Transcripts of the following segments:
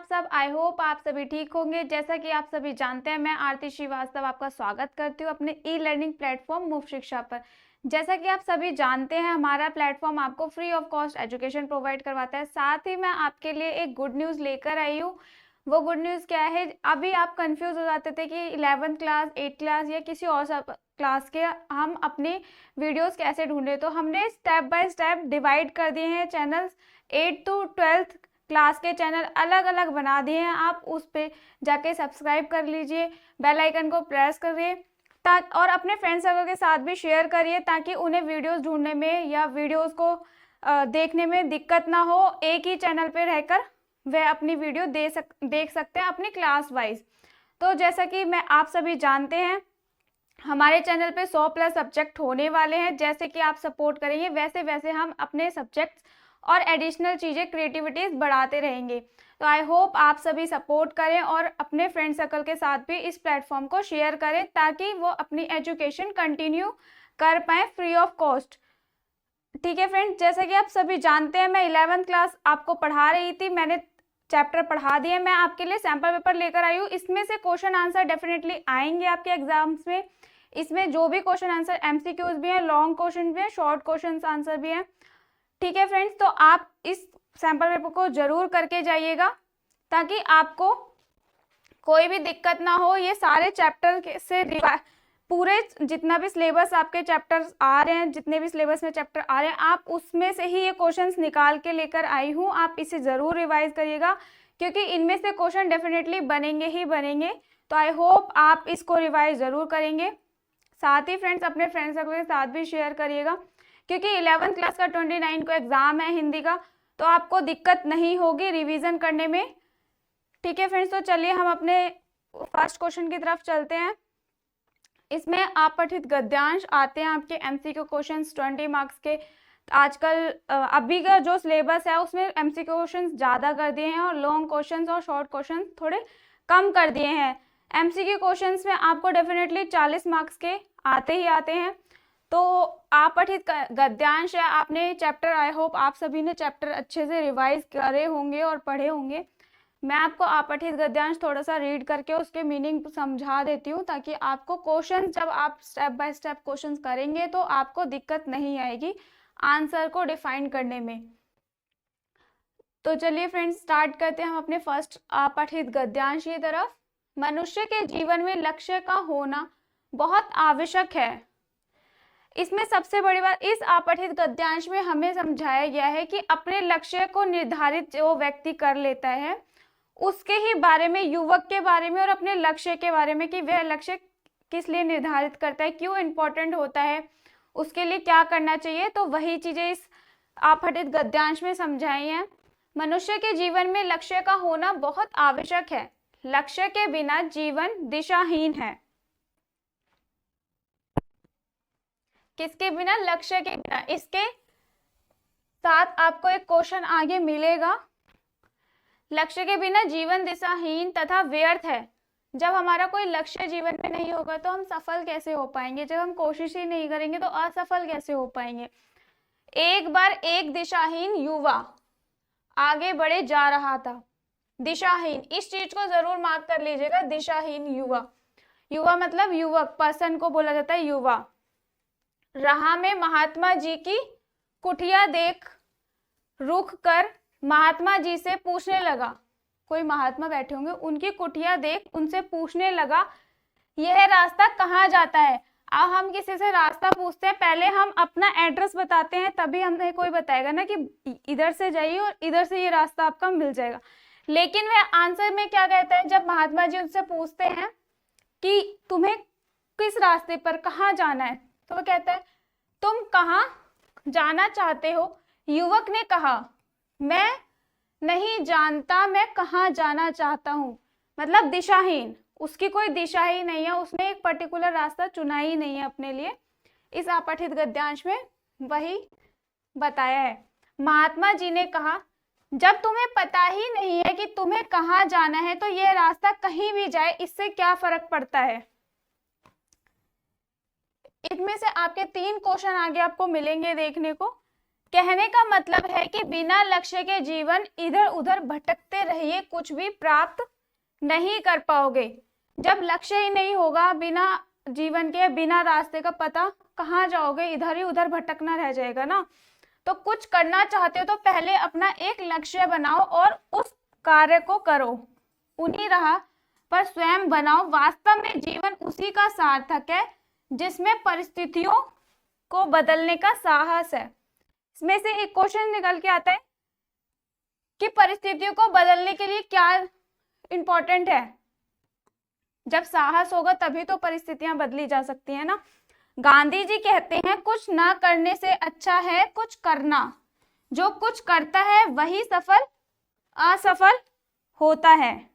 आप सब? I hope आप सभी ठीक होंगे। जैसा कि आप सभी जानते हैं, मैं आरती श्रीवास्तव आपका स्वागत करती हूँ अपने ई लर्निंग प्लेटफॉर्म मुफ्त शिक्षा पर। जैसा कि आप सभी जानते हैं, हमारा प्लेटफॉर्म आपको free of cost education provide करवाता है। साथ ही मैं आपके लिए एक गुड न्यूज़ लेकर आई हूँ। वो गुड न्यूज़ क्या है? अभी आप कंफ्यूज हो जाते थे कि 11th क्लास, 8th क्लास या किसी और सब क्लास के हम अपने वीडियोस कैसे ढूंढे, तो हमने स्टेप बाय स्टेप डिवाइड कर दिए हैं channels. 8th to 12th class के चैनल अलग अलग बना दिए हैं। आप उस पे जाके सब्सक्राइब कर लीजिए, बेल आइकन को प्रेस करिए और अपने फ्रेंड सर्कल के साथ भी शेयर करिए, ताकि उन्हें वीडियोस ढूंढने में या वीडियोस को देखने में दिक्कत ना हो। एक ही चैनल पे रहकर वह अपनी वीडियो देख सकते हैं अपनी क्लास वाइज। तो जैसा कि मैं आप सभी जानते हैं, हमारे चैनल पे 100+ सब्जेक्ट होने वाले हैं। जैसे कि आप सपोर्ट करेंगे वैसे वैसे हम अपने सब्जेक्ट्स और एडिशनल चीज़ें, क्रिएटिविटीज़ बढ़ाते रहेंगे। तो आई होप आप सभी सपोर्ट करें और अपने फ्रेंड सर्कल के साथ भी इस प्लेटफॉर्म को शेयर करें, ताकि वो अपनी एजुकेशन कंटिन्यू कर पाएँ फ्री ऑफ कॉस्ट। ठीक है फ्रेंड्स, जैसे कि आप सभी जानते हैं, मैं 11th क्लास आपको पढ़ा रही थी। मैंने चैप्टर पढ़ा दिए। मैं आपके लिए सैम्पल पेपर लेकर आई हूँ। इसमें से क्वेश्चन आंसर डेफिनेटली आएंगे आपके एग्जाम्स में। इसमें जो भी क्वेश्चन आंसर एमसीक्यूज भी हैं, लॉन्ग क्वेश्चन भी हैं, शॉर्ट क्वेश्चन आंसर भी हैं। ठीक है फ्रेंड्स, तो आप इस सैम्पल पेपर को जरूर करके जाइएगा, ताकि आपको कोई भी दिक्कत ना हो। ये सारे चैप्टर से पूरे जितना भी सिलेबस आपके चैप्टर्स आ रहे हैं, जितने भी सिलेबस में चैप्टर आ रहे हैं, आप उसमें से ही ये क्वेश्चंस निकाल के लेकर आई हूँ। आप इसे ज़रूर रिवाइज करिएगा, क्योंकि इनमें से क्वेश्चन डेफिनेटली बनेंगे ही बनेंगे। तो आई होप आप इसको रिवाइज ज़रूर करेंगे। साथ ही फ्रेंड्स, अपने फ्रेंड सर्कल के साथ भी शेयर करिएगा, क्योंकि 11th क्लास का 29 को एग्ज़ाम है हिंदी का, तो आपको दिक्कत नहीं होगी रिवीजन करने में। ठीक है फ्रेंड्स, तो चलिए हम अपने फर्स्ट क्वेश्चन की तरफ चलते हैं। इसमें अपठित गद्यांश आते हैं आपके एमसीक्यू क्वेश्चंस 20 मार्क्स के। आजकल अभी का जो सिलेबस है उसमें एमसीक्यू क्वेश्चंस ज़्यादा कर दिए हैं और लॉन्ग क्वेश्चंस और शॉर्ट क्वेश्चंस थोड़े कम कर दिए हैं। एमसीक्यू क्वेश्चंस में आपको डेफिनेटली 40 मार्क्स के आते ही आते हैं। तो अपठित गद्यांश है, आपने चैप्टर, आई होप आप सभी ने चैप्टर अच्छे से रिवाइज करे होंगे और पढ़े होंगे। मैं आपको अपठित गद्यांश थोड़ा सा रीड करके उसके मीनिंग समझा देती हूँ, ताकि आपको क्वेश्चन, जब आप स्टेप बाय स्टेप क्वेश्चंस करेंगे तो आपको दिक्कत नहीं आएगी आंसर को डिफाइन करने में। तो चलिए फ्रेंड्स, स्टार्ट करते हैं हम अपने फर्स्ट अपठित गद्यांश की तरफ। मनुष्य के जीवन में लक्ष्य का होना बहुत आवश्यक है। इसमें सबसे बड़ी बात, इस अपठित गद्यांश में हमें समझाया गया है कि अपने लक्ष्य को निर्धारित जो व्यक्ति कर लेता है, उसके ही बारे में, युवक के बारे में और अपने लक्ष्य के बारे में, कि वह लक्ष्य किस लिए निर्धारित करता है, क्यों इम्पोर्टेंट होता है, उसके लिए क्या करना चाहिए। तो वही चीजें इस अपठित गद्यांश में समझाई हैं। मनुष्य के जीवन में लक्ष्य का होना बहुत आवश्यक है। लक्ष्य के बिना जीवन दिशाहीन है। किसके बिना? लक्ष्य के बिना। इसके साथ आपको एक क्वेश्चन आगे मिलेगा। लक्ष्य के बिना जीवन दिशाहीन तथा व्यर्थ है। जब हमारा कोई लक्ष्य जीवन में नहीं होगा तो हम सफल कैसे हो पाएंगे? जब हम कोशिश ही नहीं करेंगे तो असफल कैसे हो पाएंगे? एक बार एक दिशाहीन युवा आगे बढ़े जा रहा था। दिशाहीन, इस चीज को जरूर मार्क कर लीजिएगा। दिशाहीन युवा, युवा मतलब युवक, पर्सन को बोला जाता है युवा। राह में महात्मा जी की कुटिया देख रुक कर महात्मा जी से पूछने लगा। कोई महात्मा बैठे होंगे, उनकी कुटिया देख उनसे पूछने लगा, यह रास्ता कहाँ जाता है? अब हम किसी से रास्ता पूछते हैं, पहले हम अपना एड्रेस बताते हैं, तभी हमें कोई बताएगा ना कि इधर से जाइए और इधर से ये रास्ता आपका मिल जाएगा। लेकिन वह आंसर में क्या कहता है, जब महात्मा जी उनसे पूछते हैं कि तुम्हें किस रास्ते पर कहाँ जाना है, तो वो कहता है तुम कहाँ जाना चाहते हो? युवक ने कहा मैं नहीं जानता मैं कहाँ जाना चाहता हूँ। मतलब दिशाहीन, उसकी कोई दिशा ही नहीं है, उसने एक पर्टिकुलर रास्ता चुना ही नहीं है अपने लिए। इस अपठित गद्यांश में वही बताया है। महात्मा जी ने कहा जब तुम्हें पता ही नहीं है कि तुम्हें कहाँ जाना है, तो यह रास्ता कहीं भी जाए इससे क्या फर्क पड़ता है? इनमें से आपके 3 क्वेश्चन आगे आपको मिलेंगे देखने को। कहने का मतलब है कि बिना लक्ष्य के जीवन इधर उधर भटकते रहिए, कुछ भी प्राप्त नहीं कर पाओगे। जब लक्ष्य ही नहीं होगा, बिना जीवन के, बिना रास्ते का पता, कहाँ जाओगे? इधर ही उधर भटकना रह जाएगा ना। तो कुछ करना चाहते हो तो पहले अपना एक लक्ष्य बनाओ और उस कार्य को करो, उन्हीं राह पर स्वयं बनाओ। वास्तव में जीवन उसी का सार्थक है जिसमें परिस्थितियों को बदलने का साहस है। इसमें से एक क्वेश्चन निकल के आता है कि परिस्थितियों को बदलने के लिए क्या इंपॉर्टेंट है? जब साहस होगा तभी तो परिस्थितियां बदली जा सकती है ना। गांधी जी कहते हैं, कुछ ना करने से अच्छा है कुछ करना। जो कुछ करता है वही असफल होता है।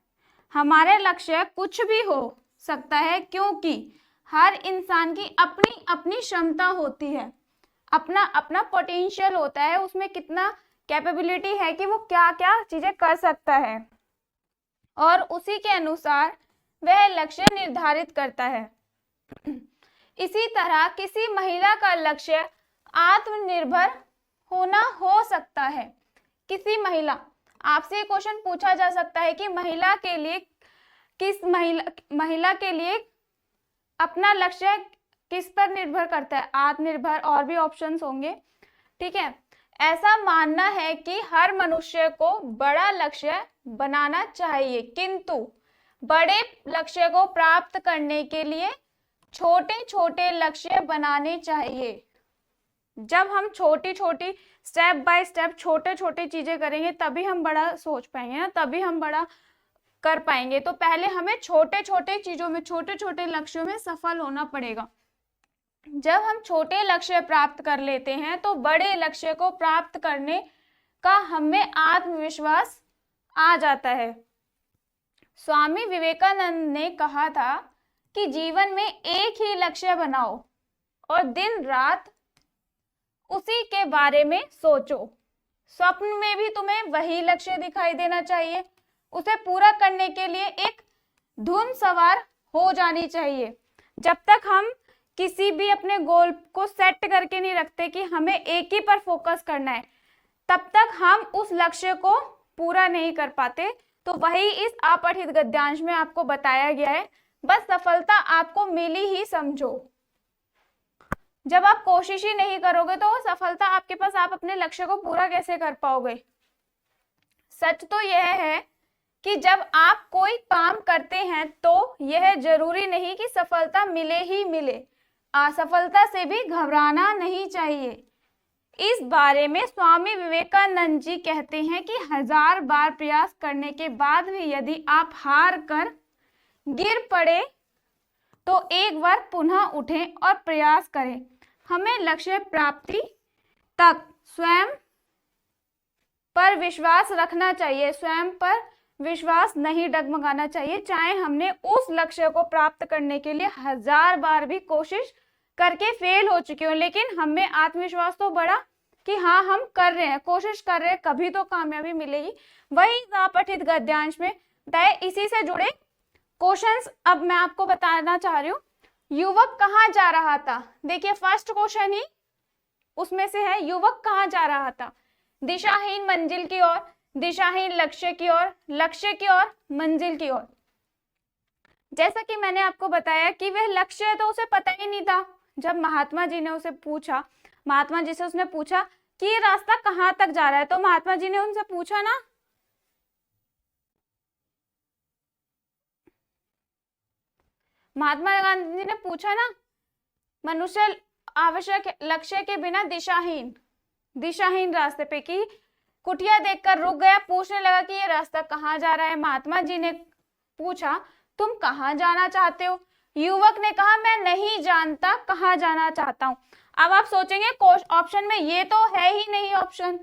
हमारे लक्ष्य कुछ भी हो सकता है, क्योंकि हर इंसान की अपनी अपनी क्षमता होती है, अपना अपना पोटेंशियल होता है, उसमें कितना कैपेबिलिटी है कि वो क्या क्या चीजें कर सकता है, और उसी के अनुसार वह लक्ष्य निर्धारित करता है। इसी तरह किसी महिला का लक्ष्य आत्मनिर्भर होना हो सकता है। किसी महिला, आपसे क्वेश्चन पूछा जा सकता है कि महिला के लिए महिला के लिए अपना लक्ष्य किस पर निर्भर करता है? आत्मनिर्भर, और भी ऑप्शंस होंगे, ठीक है। ऐसा मानना है कि हर मनुष्य को बड़ा लक्ष्य बनाना चाहिए, किंतु बड़े लक्ष्य को प्राप्त करने के लिए छोटे छोटे लक्ष्य बनाने चाहिए। जब हम छोटी छोटी स्टेप बाय स्टेप छोटे छोटे चीजें करेंगे तभी हम बड़ा सोच पाएंगे ना, तभी हम बड़ा कर पाएंगे। तो पहले हमें छोटे छोटे चीजों में, छोटे छोटे लक्ष्यों में सफल होना पड़ेगा। जब हम छोटे लक्ष्य प्राप्त कर लेते हैं तो बड़े लक्ष्य को प्राप्त करने का हमें आत्मविश्वास आ जाता है। स्वामी विवेकानंद ने कहा था कि जीवन में एक ही लक्ष्य बनाओ और दिन रात उसी के बारे में सोचो। स्वप्न में भी तुम्हें वही लक्ष्य दिखाई देना चाहिए, उसे पूरा करने के लिए एक धुन सवार हो जानी चाहिए। जब तक हम किसी भी अपने गोल को सेट करके नहीं रखते कि हमें एक ही पर फोकस करना है, तब तक हम उस लक्ष्य को पूरा नहीं कर पाते। तो वही इस अपठित गद्यांश में आपको बताया गया है। बस सफलता आपको मिली ही समझो। जब आप कोशिश ही नहीं करोगे तो वो सफलता आपके पास, आप अपने लक्ष्य को पूरा कैसे कर पाओगे? सच तो यह है कि जब आप कोई काम करते हैं तो यह जरूरी नहीं कि सफलता मिले ही मिले। असफलता से भी घबराना नहीं चाहिए। इस बारे में स्वामी विवेकानंद जी कहते हैं कि 1000 बार प्रयास करने के बाद भी यदि आप हार कर गिर पड़े तो एक बार पुनः उठें और प्रयास करें। हमें लक्ष्य प्राप्ति तक स्वयं पर विश्वास रखना चाहिए, स्वयं पर विश्वास नहीं डगमगाना चाहिए। चाहे हमने उस लक्ष्य को प्राप्त करने के लिए 1000 बार भी कोशिश करके फेल हो चुके हो, लेकिन हमें आत्मविश्वास तो बढ़ा कि हाँ हम कर रहे हैं, कोशिश कर रहे हैं, कभी तो कामयाबी मिलेगी। वही अपठित गद्यांश में बताए। इसी से जुड़े क्वेश्चंस अब मैं आपको बताना चाह रही हूँ। युवक कहाँ जा रहा था? देखिए फर्स्ट क्वेश्चन ही उसमें से है, युवक कहाँ जा रहा था? दिशाहीन मंजिल की ओर, दिशाहीन लक्ष्य की ओर, लक्ष्य की ओर, मंजिल की ओर। जैसा कि मैंने आपको बताया कि वह लक्ष्य है तो उसे पता ही नहीं था। जब महात्मा जी ने उसे पूछा, महात्मा जी से उसने पूछा कि ये रास्ता कहाँ तक जा रहा है, तो महात्मा जी ने उनसे पूछा ना, महात्मा गांधी जी ने पूछा ना, मनुष्य आवश्यक लक्ष्य के बिना दिशाहीन रास्ते पे, की कुटिया देखकर रुक गया, पूछने लगा कि ये रास्ता कहाँ जा रहा है। महात्मा जी ने पूछा तुम कहाँ जाना चाहते हो? युवक ने कहा मैं नहीं जानता कहाँ जाना चाहता हूँ। अब आप सोचेंगे ऑप्शन में ये तो है ही नहीं ऑप्शन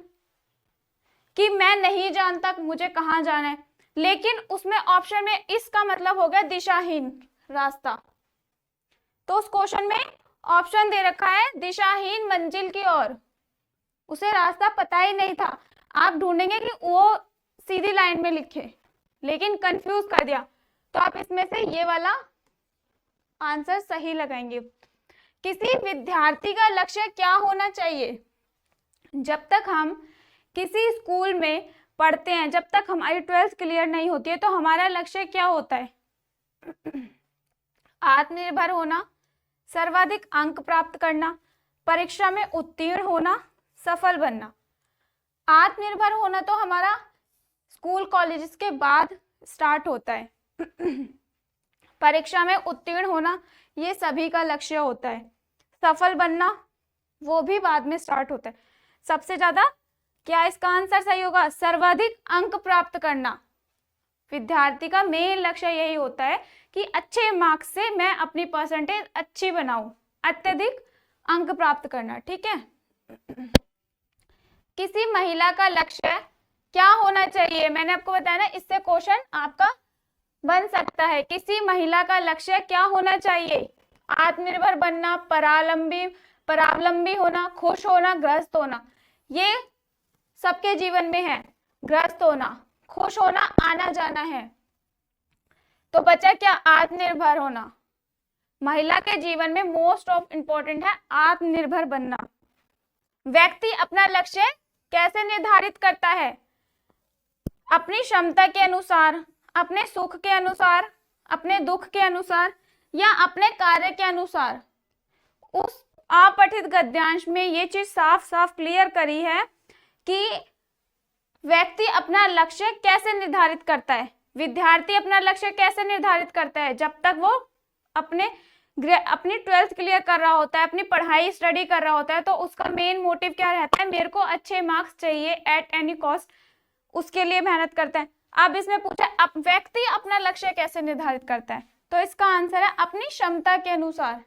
कि मैं नहीं जानता मुझे कहाँ जाना है, लेकिन उसमें ऑप्शन में इसका मतलब हो गया दिशाहीन रास्ता। तो उस क्वेश्चन में ऑप्शन दे रखा है दिशाहीन मंजिल की ओर, उसे रास्ता पता ही नहीं था। आप ढूंढेंगे कि वो सीधी लाइन में लिखे, लेकिन कंफ्यूज कर दिया, तो आप इसमें से ये वाला आंसर सही लगाएंगे। किसी विद्यार्थी का लक्ष्य क्या होना चाहिए? जब तक हम किसी स्कूल में पढ़ते हैं, जब तक हमारी 12th क्लियर नहीं होती है, तो हमारा लक्ष्य क्या होता है? आत्मनिर्भर होना, सर्वाधिक अंक प्राप्त करना, परीक्षा में उत्तीर्ण होना, सफल बनना। आत्मनिर्भर होना तो हमारा स्कूल कॉलेजेस के बाद स्टार्ट होता है। परीक्षा में उत्तीर्ण होना ये सभी का लक्ष्य होता है। सफल बनना वो भी बाद में स्टार्ट होता है। सबसे ज्यादा क्या इसका आंसर सही होगा? सर्वाधिक अंक प्राप्त करना। विद्यार्थी का मेन लक्ष्य यही होता है कि अच्छे मार्क्स से मैं अपनी परसेंटेज अच्छी बनाऊं, अत्यधिक अंक प्राप्त करना। ठीक है। किसी महिला का लक्ष्य क्या होना चाहिए? मैंने आपको बताया ना, इससे क्वेश्चन आपका बन सकता है। किसी महिला का लक्ष्य क्या होना चाहिए? आत्मनिर्भर बनना, परावलंबी होना, खुश होना, गृहस्थ होना। ये सबके जीवन में है। गृहस्थ होना, खुश होना, आना जाना है। तो बचा क्या? आत्मनिर्भर होना। महिला के जीवन में मोस्ट ऑफ इंपॉर्टेंट है आत्मनिर्भर बनना। व्यक्ति अपना लक्ष्य कैसे निर्धारित करता है? अपनी क्षमता के अनुसार, अपने सुख के अनुसार, अपने दुख के अनुसार, या अपने कार्य के अनुसार। उस अपठित गद्यांश में ये चीज साफ साफ क्लियर करी है कि व्यक्ति अपना लक्ष्य कैसे निर्धारित करता है, विद्यार्थी अपना लक्ष्य कैसे निर्धारित करता है। जब तक वो अपनी 12th क्लियर कर रहा होता है, अपनी पढ़ाई स्टडी कर रहा होता है, तो उसका मेन मोटिव क्या रहता है? मेरे को अच्छे मार्क्स चाहिए एट एनी कॉस्ट, उसके लिए मेहनत करता है। अब इसमें पूछा अब व्यक्ति अपना लक्ष्य कैसे निर्धारित करता है, तो इसका आंसर है अपनी क्षमता के अनुसार।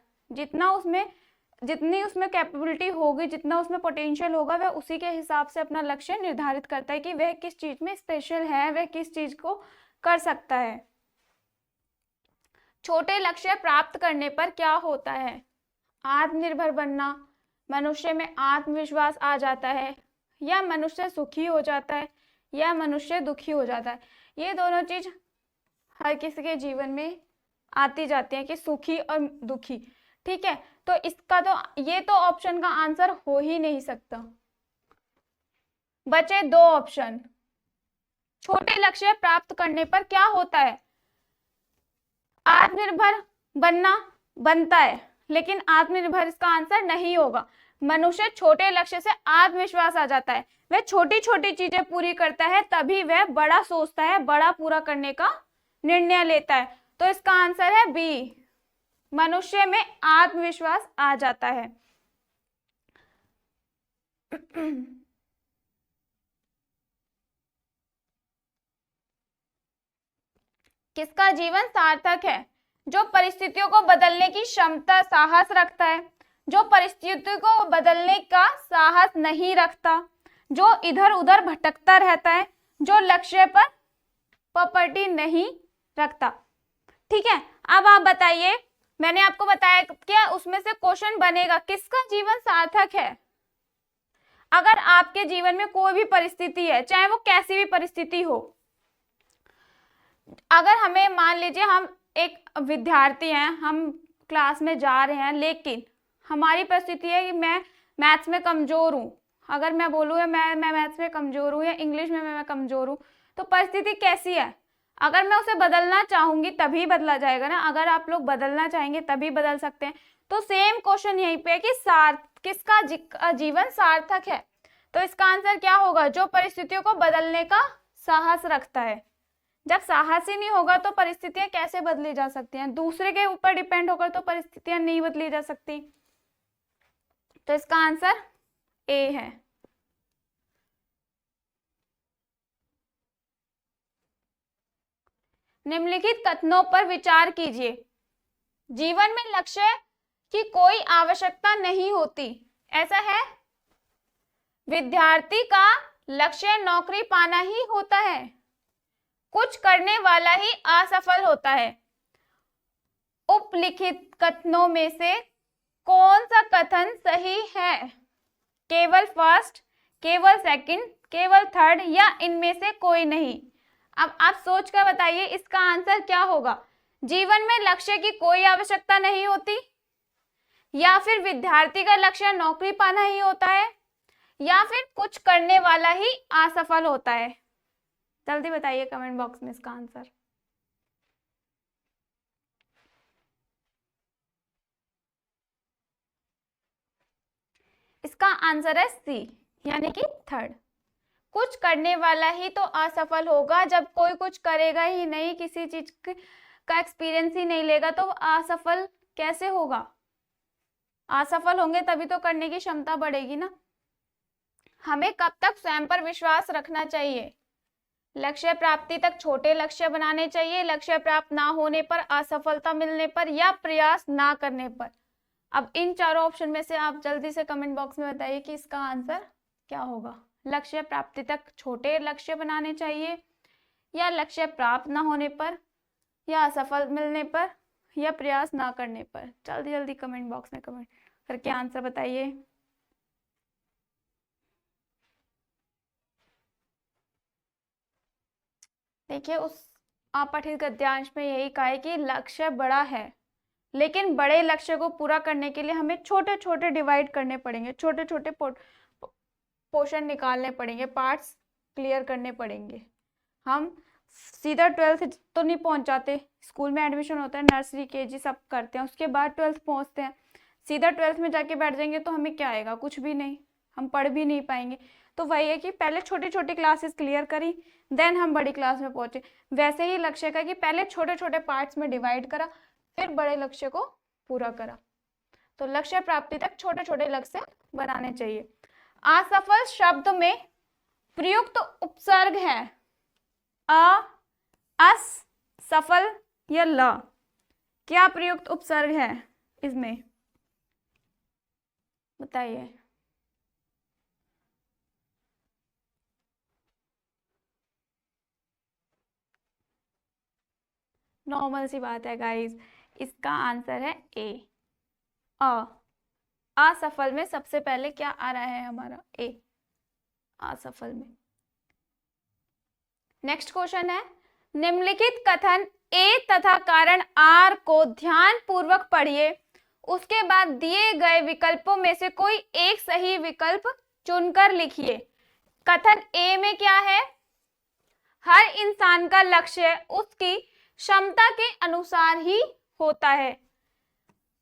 जितनी उसमें कैपेबिलिटी होगी, जितना उसमें पोटेंशियल होगा, वह उसी के हिसाब से अपना लक्ष्य निर्धारित करता है कि वह किस चीज में स्पेशल है, वह किस चीज को कर सकता है। छोटे लक्ष्य प्राप्त करने पर क्या होता है? आत्मनिर्भर बनना, मनुष्य में आत्मविश्वास आ जाता है, या मनुष्य सुखी हो जाता है, या मनुष्य दुखी हो जाता है। ये दोनों चीज हर किसी के जीवन में आती जाती है कि सुखी और दुखी। ठीक है, तो इसका तो ये तो ऑप्शन का आंसर हो ही नहीं सकता। बचे दो ऑप्शन। छोटे लक्ष्य प्राप्त करने पर क्या होता है? आत्मनिर्भर बनता है, लेकिन आत्मनिर्भर इसका आंसर नहीं होगा। मनुष्य छोटे लक्ष्य से आत्मविश्वास आ जाता है, वह छोटी छोटी चीजें पूरी करता है, तभी वह बड़ा सोचता है, बड़ा पूरा करने का निर्णय लेता है। तो इसका आंसर है बी, मनुष्य में आत्मविश्वास आ जाता है। किसका जीवन सार्थक है? जो परिस्थितियों को बदलने की क्षमता, साहस रखता है, जो परिस्थितियों को बदलने का साहस नहीं रखता, जो इधर उधर भटकता रहता है, जो लक्ष्य पर पकड़ नहीं रखता। ठीक है, अब आप बताइए, मैंने आपको बताया क्या उसमें से क्वेश्चन बनेगा, किसका जीवन सार्थक है? अगर आपके जीवन में कोई भी परिस्थिति है, चाहे वो कैसी भी परिस्थिति हो, अगर हमें मान लीजिए हम एक विद्यार्थी हैं, हम क्लास में जा रहे हैं, लेकिन हमारी परिस्थिति है कि मैं मैथ्स में कमजोर हूँ। अगर मैं बोलूँ मैं मैथ्स में कमजोर हूँ या इंग्लिश में मैं कमजोर हूँ, तो परिस्थिति कैसी है? अगर मैं उसे बदलना चाहूंगी तभी बदला जाएगा ना। अगर आप लोग बदलना चाहेंगे तभी बदल सकते हैं। तो सेम क्वेश्चन यहीं पे कि किसका जीवन सार्थक है? तो इसका आंसर क्या होगा? जो परिस्थितियों को बदलने का साहस रखता है। जब साहस ही नहीं होगा तो परिस्थितियां कैसे बदली जा सकती हैं? दूसरे के ऊपर डिपेंड होकर तो परिस्थितियां नहीं बदली जा सकती। तो इसका आंसर ए है। निम्नलिखित कथनों पर विचार कीजिए। जीवन में लक्ष्य की कोई आवश्यकता नहीं होती, ऐसा है? विद्यार्थी का लक्ष्य नौकरी पाना ही होता है, कुछ करने वाला ही असफल होता है। उपलिखित कथनों में से कौन सा कथन सही है? केवल फर्स्ट, केवल सेकंड, केवल थर्ड, या इनमें से कोई नहीं? अब आप सोच कर बताइए इसका आंसर क्या होगा। जीवन में लक्ष्य की कोई आवश्यकता नहीं होती, या फिर विद्यार्थी का लक्ष्य नौकरी पाना ही होता है, या फिर कुछ करने वाला ही असफल होता है? जल्दी बताइए कमेंट बॉक्स में इसका आंसर। इसका आंसर है सी, यानी कि थर्ड। कुछ करने वाला ही तो असफल होगा। जब कोई कुछ करेगा ही नहीं, किसी चीज का एक्सपीरियंस ही नहीं लेगा, तो असफल कैसे होगा? असफल होंगे तभी तो करने की क्षमता बढ़ेगी ना। हमें कब तक स्वयं पर विश्वास रखना चाहिए? लक्ष्य प्राप्ति तक छोटे लक्ष्य बनाने चाहिए, लक्ष्य प्राप्त ना होने पर, असफलता मिलने पर, या प्रयास ना करने पर। अब इन चारों ऑप्शन में से आप जल्दी से कमेंट बॉक्स में बताइए कि इसका आंसर क्या होगा। लक्ष्य प्राप्ति तक छोटे लक्ष्य बनाने चाहिए, या लक्ष्य प्राप्त ना होने पर, या असफल मिलने पर, या प्रयास ना करने पर। जल्दी जल्दी कमेंट बॉक्स में कमेंट करके आंसर बताइए। देखिए, उस अपठित गद्यांश में यही कहा है कि लक्ष्य बड़ा है, लेकिन बड़े लक्ष्य को पूरा करने के लिए हमें छोटे छोटे डिवाइड करने पड़ेंगे, छोटे छोटे पोर्शन निकालने पड़ेंगे, पार्ट्स क्लियर करने पड़ेंगे। हम सीधा 12th तो नहीं पहुंच जाते। स्कूल में एडमिशन होता है, नर्सरी केजी सब करते हैं, उसके बाद 12th पहुंचते हैं। सीधा 12th में जाके बैठ जाएंगे तो हमें क्या आएगा? कुछ भी नहीं, हम पढ़ भी नहीं पाएंगे। तो वही है कि पहले छोटी छोटी क्लासेस क्लियर करी, देन हम बड़ी क्लास में पहुंचे। वैसे ही लक्ष्य का कि पहले छोटे छोटे पार्ट्स में डिवाइड करा, फिर बड़े लक्ष्य को पूरा करा। तो लक्ष्य प्राप्ति तक छोटे छोटे लक्ष्य बनाने चाहिए। असफल शब्द में प्रयुक्त उपसर्ग है अ, अस, सफल या ल। क्या प्रयुक्त उपसर्ग है इसमें? बताइए। नॉर्मल सी बात है गाइस, इसका आंसर है ए, अ। असफल में सबसे पहले क्या आ रहा है हमारा? ए, असफल में। नेक्स्ट क्वेश्चन है, निम्नलिखित कथन ए तथा कारण आर को ध्यान पूर्वक पढ़िए, उसके बाद दिए गए विकल्पों में से कोई एक सही विकल्प चुनकर लिखिए। कथन ए में क्या है? हर इंसान का लक्ष्य उसकी क्षमता के अनुसार ही होता है।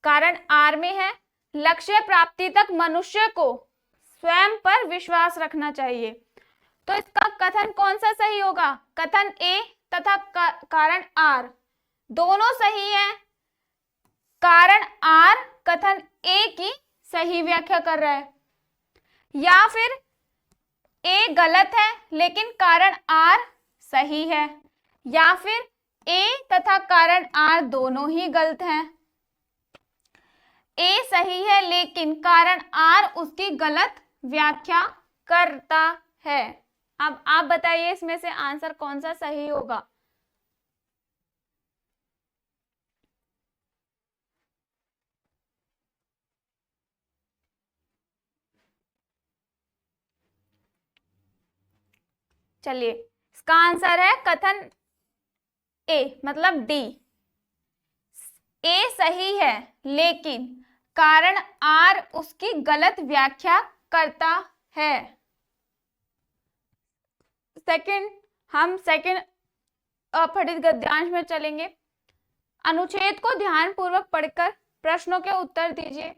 कारण आर में है, लक्ष्य प्राप्ति तक मनुष्य को स्वयं पर विश्वास रखना चाहिए। तो इसका कथन कौन सा सही होगा? कथन ए तथा कारण आर दोनों सही है। कारण आर कथन ए की सही व्याख्या कर रहा है, या फिर ए गलत है लेकिन कारण आर सही है, या फिर ए तथा कारण आर दोनों ही गलत हैं। ए सही है लेकिन कारण आर उसकी गलत व्याख्या करता है। अब आप बताइए इसमें से आंसर कौन सा सही होगा? चलिए, इसका आंसर है कथन ए, मतलब डी। ए सही है लेकिन कारण आर उसकी गलत व्याख्या करता है। हम सेकंड अपठित गद्यांश में चलेंगे। अनुच्छेद को ध्यान पूर्वक पढ़कर प्रश्नों के उत्तर दीजिए।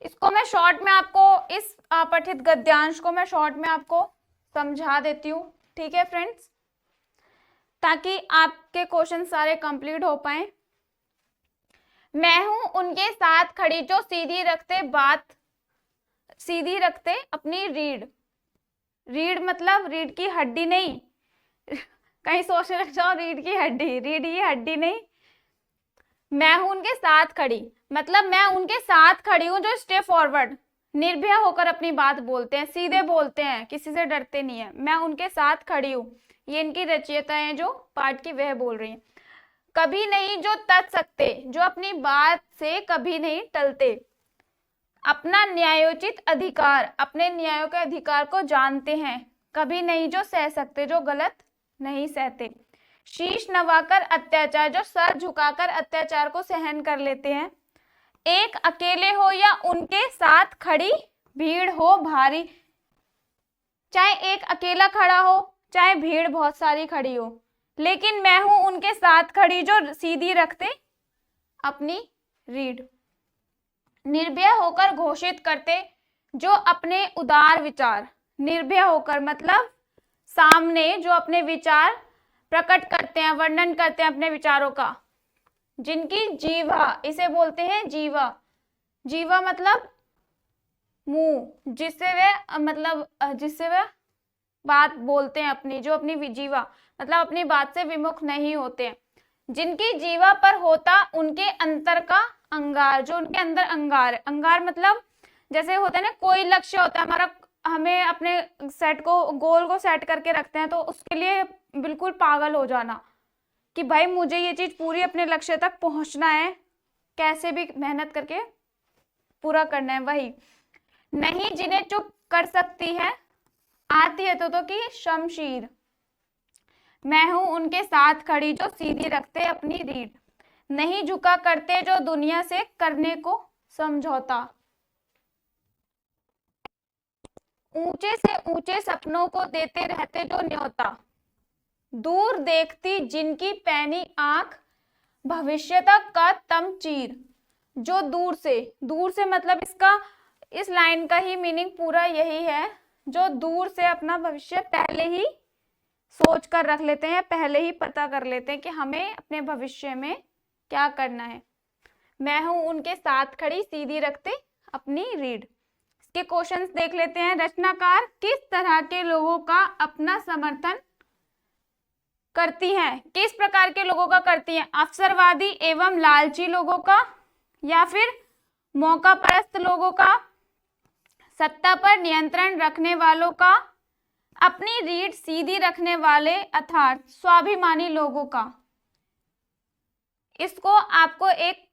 इसको मैं शॉर्ट में आपको, इस अपठित गद्यांश को मैं शॉर्ट में आपको समझा देती हूँ, ठीक है फ्रेंड्स, ताकि आपके क्वेश्चन सारे कंप्लीट हो पाए। मैं हूं उनके साथ खड़ी जो सीधी रखते अपनी रीढ़ मतलब रीढ़ की हड्डी नहीं। कहीं सोचने लग जाओ रीढ़ की हड्डी, रीढ़ की हड्डी नहीं। मैं हूं उनके साथ खड़ी मतलब मैं उनके साथ खड़ी हूं जो स्टे फॉरवर्ड, निर्भय होकर अपनी बात बोलते हैं, सीधे बोलते हैं, किसी से डरते नहीं है। मैं उनके साथ खड़ी हूं, ये इनकी रचयिता है जो पाठ की वह बोल रही है। कभी नहीं जो तज सकते, जो अपनी बात से कभी नहीं टलते। अपना न्यायोचित अधिकार, अपने न्यायों के अधिकार को जानते हैं। कभी नहीं जो सह सकते, जो गलत नहीं सहते। शीश नवाकर अत्याचार, जो सर झुकाकर अत्याचार को सहन कर लेते हैं। एक अकेले हो या उनके साथ खड़ी भीड़ हो भारी, चाहे एक अकेला खड़ा हो, चाहे भीड़ बहुत सारी खड़ी हो, लेकिन मैं हूं उनके साथ खड़ी जो सीधी रखते अपनी रीढ़। निर्भय होकर घोषित करते जो अपने उदार विचार। निर्भय होकर मतलब सामने जो अपने विचार प्रकट करते हैं, वर्णन करते हैं अपने विचारों का। जिनकी जीवा, इसे बोलते हैं जीवा। जीवा मतलब मुंह, जिससे वे मतलब जिससे वे बात बोलते हैं अपनी, जो अपनी जीवा मतलब अपनी बात से विमुख नहीं होते हैं। जिनकी जीवा पर होता उनके अंतर का अंगार, जो उनके अंदर अंगार। अंगार मतलब जैसे होता है ना, कोई लक्ष्य होता है हमारा, हमें अपने सेट को, गोल को सेट करके रखते हैं, तो उसके लिए बिल्कुल पागल हो जाना कि भाई मुझे ये चीज पूरी अपने लक्ष्य तक पहुंचना है, कैसे भी मेहनत करके पूरा करना है। वही नहीं जिन्हें चुप कर सकती है आती है तो की शमशीर। मैं हूं उनके साथ खड़ी जो सीधी रखते अपनी रीढ़। नहीं झुका करते जो दुनिया से करने को समझौता। ऊंचे से ऊंचे सपनों को देते रहते जो न्योता। दूर देखती जिनकी पैनी आंख भविष्य तक का तमचीर। जो दूर से मतलब इसका, इस लाइन का ही मीनिंग पूरा यही है, जो दूर से अपना भविष्य पहले ही सोच कर रख लेते हैं, पहले ही पता कर लेते हैं कि हमें अपने भविष्य में क्या करना है। मैं हूं उनके साथ खड़ी सीधी रखते अपनी रीढ़। इसके क्वेश्चंस देख लेते हैं। रचनाकार किस तरह के लोगों का अपना समर्थन करती हैं? किस प्रकार के लोगों का करती हैं? अवसरवादी एवं लालची लोगों का, या फिर मौका परस्त लोगों का, सत्ता पर नियंत्रण रखने वालों का, अपनी रीढ़ सीधी रखने वाले अर्थात स्वाभिमानी लोगों का। इसको आपको एक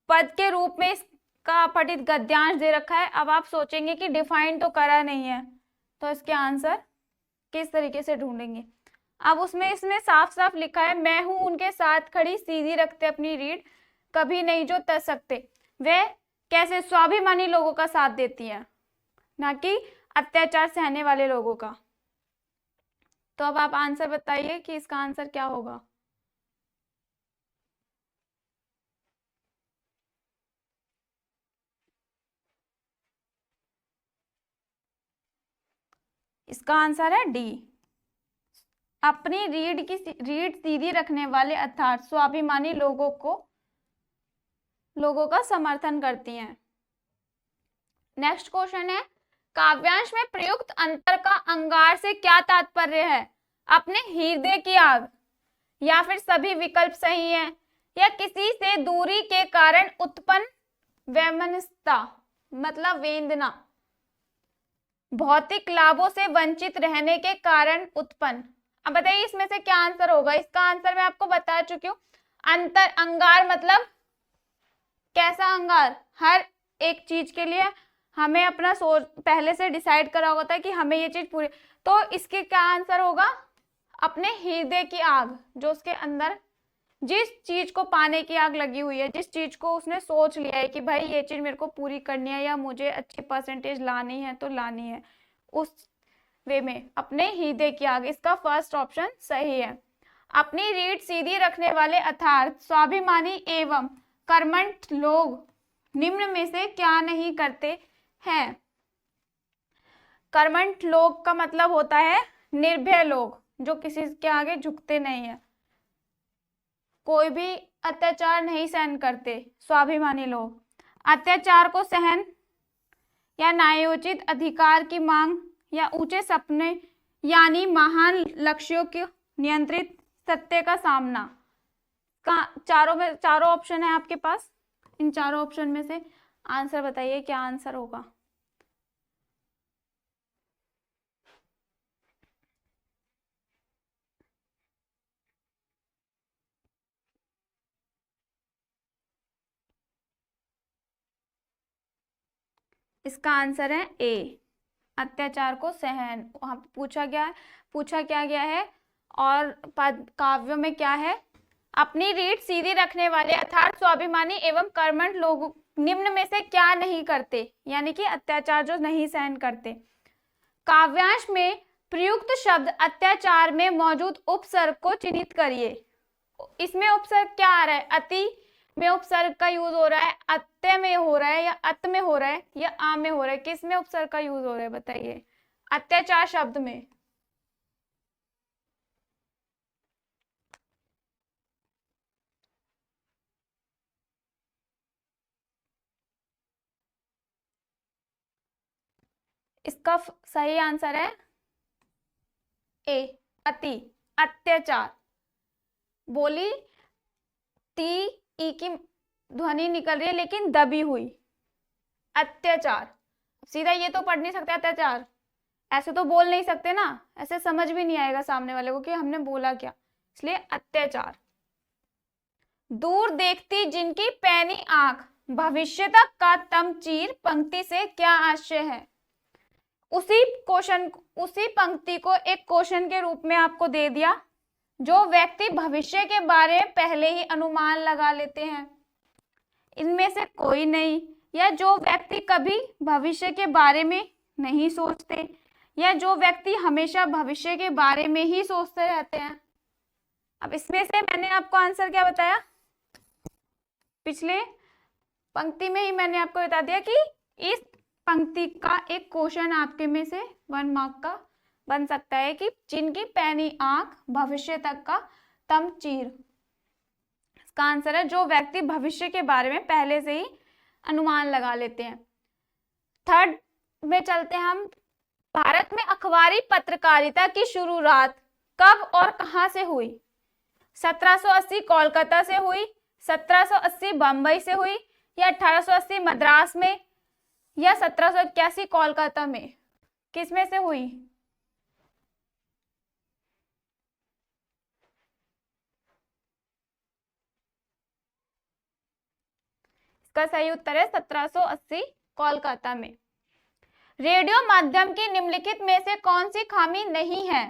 पद के रूप में इसका पठित गद्यांश दे रखा है। अब आप सोचेंगे कि डिफाइन तो करा नहीं है, तो इसके आंसर किस तरीके से ढूंढेंगे। अब इसमें साफ साफ लिखा है, मैं हूं उनके साथ खड़ी सीधी रखते अपनी रीढ़, कभी नहीं जो तर सकते। वे कैसे? स्वाभिमानी लोगों का साथ देती है, ना कि अत्याचार सहने वाले लोगों का। तो अब आप आंसर बताइए कि इसका आंसर क्या होगा। इसका आंसर है डी, अपनी रीढ़ सीधी रखने वाले अर्थात स्वाभिमानी लोगों का समर्थन करती हैं। नेक्स्ट क्वेश्चन है, काव्यांश में प्रयुक्त अंतर का अंगार से क्या तात्पर्य है? अपने हृदय की आग, या फिर सभी विकल्प सही हैं, या किसी से दूरी के कारण उत्पन्न वैमनस्यता मतलब वेदना, भौतिक लाभों से वंचित रहने के कारण उत्पन्न। अब बताइए इसमें से क्या आंसर होगा। इसका आंसर मैं आपको बता चुकी हूँ। अंतर अंगार मतलब कैसा अंगार? हर एक चीज के लिए हमें अपना सोच पहले से डिसाइड करा होता है कि हमें ये चीज पूरी, तो इसके क्या आंसर होगा? अपने हृदय की आग, जो उसके अंदर जिस चीज को पाने की आग लगी हुई है, जिस चीज को उसने सोच लिया है कि भाई ये चीज मेरे को पूरी करनी है या मुझे अच्छी परसेंटेज लानी है तो लानी है, उस वे में अपने हृदय की आग। इसका फर्स्ट ऑप्शन सही है। अपनी रीढ़ सीधी रखने वाले अर्थात स्वाभिमानी एवं कर्मठ लोग निम्न में से क्या नहीं करते हैं? कर्मठ लोग का मतलब होता है निर्भय लोग, जो किसी के आगे झुकते नहीं है, कोई भी अत्याचार नहीं सहन करते। स्वाभिमानी लोग अत्याचार को सहन या न्यायोचित अधिकार की मांग या ऊंचे सपने यानी महान लक्ष्यों के नियंत्रित सत्य का सामना का चारों ऑप्शन है आपके पास। इन चारों ऑप्शन में से आंसर बताइए, क्या आंसर होगा। इसका आंसर है ए, अत्याचार को सहन। वहां पूछा क्या गया है, और काव्यों में क्या है? अपनी रीढ़ सीधी रखने वाले अर्थात स्वाभिमानी एवं कर्मठ लोग निम्न में से क्या नहीं करते, यानी कि अत्याचार जो नहीं सहन करते। काव्यांश में प्रयुक्त शब्द अत्याचार में मौजूद उपसर्ग को चिन्हित करिए। इसमें उपसर्ग क्या आ रहा है? अति में उपसर्ग का यूज हो रहा है, अत्य में हो रहा है, या अत में हो रहा है, या आ में हो रहा है? किस में उपसर्ग का यूज हो रहा है बताइए? अत्याचार शब्द में। इसका सही आंसर है ए, अति, अत्याचार। बोली ती ई की ध्वनि निकल रही है लेकिन दबी हुई, अत्याचार। सीधा ये तो पढ़ नहीं सकते अत्याचार, ऐसे तो बोल नहीं सकते ना, ऐसे समझ भी नहीं आएगा सामने वाले को कि हमने बोला क्या, इसलिए अत्याचार। दूर देखती जिनकी पैनी आंख, भविष्य तक का तमचीर, पंक्ति से क्या आशय है? उसी पंक्ति को एक क्वेश्चन के रूप में आपको दे दिया। जो व्यक्ति भविष्य के बारे में पहले ही अनुमान लगा लेते हैं, इनमें से कोई नहीं, या जो व्यक्ति कभी भविष्य के बारे में नहीं सोचते, या जो व्यक्ति हमेशा भविष्य के बारे में ही सोचते रहते हैं। अब इसमें से मैंने आपको आंसर क्या बताया? पिछले पंक्ति में ही मैंने आपको बता दिया कि इस पंक्ति का एक क्वेश्चन आपके में से 1 मार्क का बन सकता है कि जिनकी पैनी आंख, भविष्य तक का तमचीर। इसका आंसर है जो व्यक्ति भविष्य के बारे में पहले से ही अनुमान लगा लेते हैं। थर्ड में चलते हैं हम। भारत में अखबारी पत्रकारिता की शुरुआत कब और कहां से हुई? 1780 कोलकाता से हुई, 1780 बंबई से हुई, या 1880 मद्रास में, या 1781 कोलकाता में? किस में से हुई? इसका सही उत्तर है 1780 कोलकाता में। रेडियो माध्यम की निम्नलिखित में से कौन सी खामी नहीं है?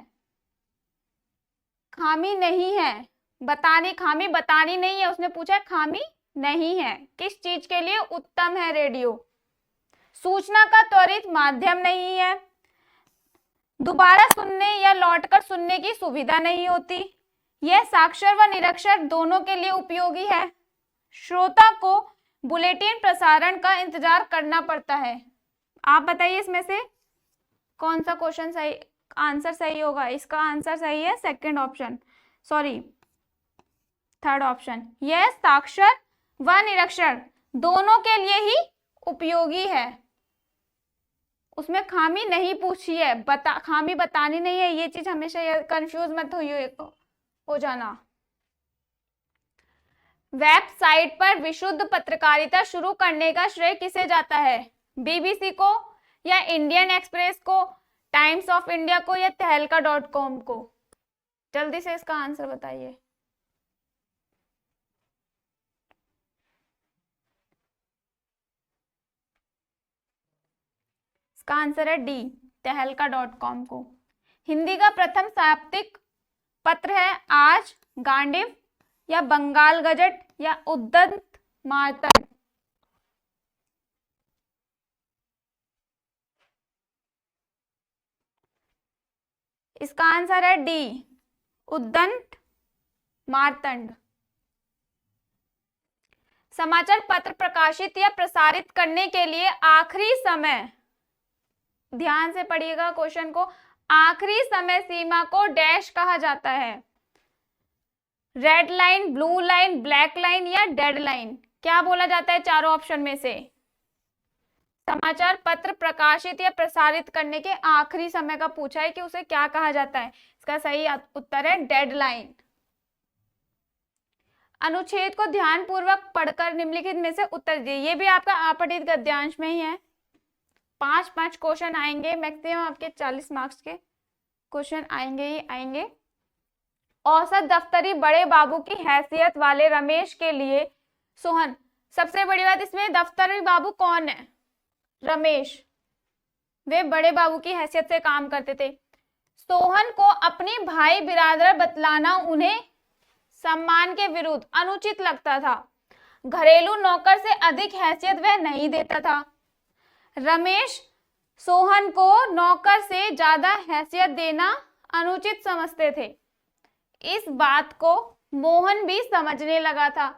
खामी नहीं है, खामी बतानी नहीं है, उसने पूछा खामी नहीं है। किस चीज के लिए उत्तम है रेडियो? सूचना का त्वरित माध्यम नहीं है, दोबारा सुनने या लौटकर सुनने की सुविधा नहीं होती, यह साक्षर व निरक्षर दोनों के लिए उपयोगी है, श्रोता को बुलेटिन प्रसारण का इंतजार करना पड़ता है। आप बताइए इसमें से कौन सा क्वेश्चन सही आंसर सही होगा? इसका आंसर सही है second option, sorry third option. यह साक्षर व निरक्षर दोनों के लिए ही उपयोगी है। उसमें खामी नहीं पूछी है, खामी बतानी नहीं है, ये चीज हमेशा कंफ्यूज मत हो जाना। वेबसाइट पर विशुद्ध पत्रकारिता शुरू करने का श्रेय किसे जाता है? बीबीसी को, या इंडियन एक्सप्रेस को, टाइम्स ऑफ इंडिया को, या तहलका.com को? जल्दी से इसका आंसर बताइए। इसका आंसर है डी, तहलका.com को। हिंदी का प्रथम साप्ताहिक पत्र है आज, गांडीव, या बंगाल गजट, या उद्दंत मार्तंड? इसका आंसर है डी, उद्दंत मार्तंड। समाचार पत्र प्रकाशित या प्रसारित करने के लिए आखिरी समय, ध्यान से पढ़िएगा क्वेश्चन को, आखिरी समय सीमा को डैश कहा जाता है? Red line, blue line, black line, या डेड लाइन? क्या बोला जाता है चारों ऑप्शन में से? समाचार पत्र प्रकाशित या प्रसारित करने के आखिरी समय का पूछा है कि उसे क्या कहा जाता है। इसका सही उत्तर है डेड लाइन। अनुच्छेद को ध्यानपूर्वक पढ़कर निम्नलिखित में से उत्तर दिए। ये भी आपका अपठित गद्यांश में ही है। 5-5 क्वेश्चन आएंगे, मैक्सिमम आपके 40 मार्क्स के क्वेश्चन आएंगे ही आएंगे। औसत दफ्तरी बड़े बाबू की हैसियत वाले रमेश के लिए सोहन, सबसे बड़ी बात इसमें दफ्तरी बाबू कौन है? रमेश, वे बड़े बाबू की हैसियत से काम करते थे। सोहन को अपनी भाई बिरादर बतलाना उन्हें सम्मान के विरुद्ध अनुचित लगता था। घरेलू नौकर से अधिक हैसियत वह नहीं देता था। रमेश सोहन को नौकर से ज्यादा हैसियत देना अनुचित समझते थे। इस बात को मोहन भी समझने लगा था।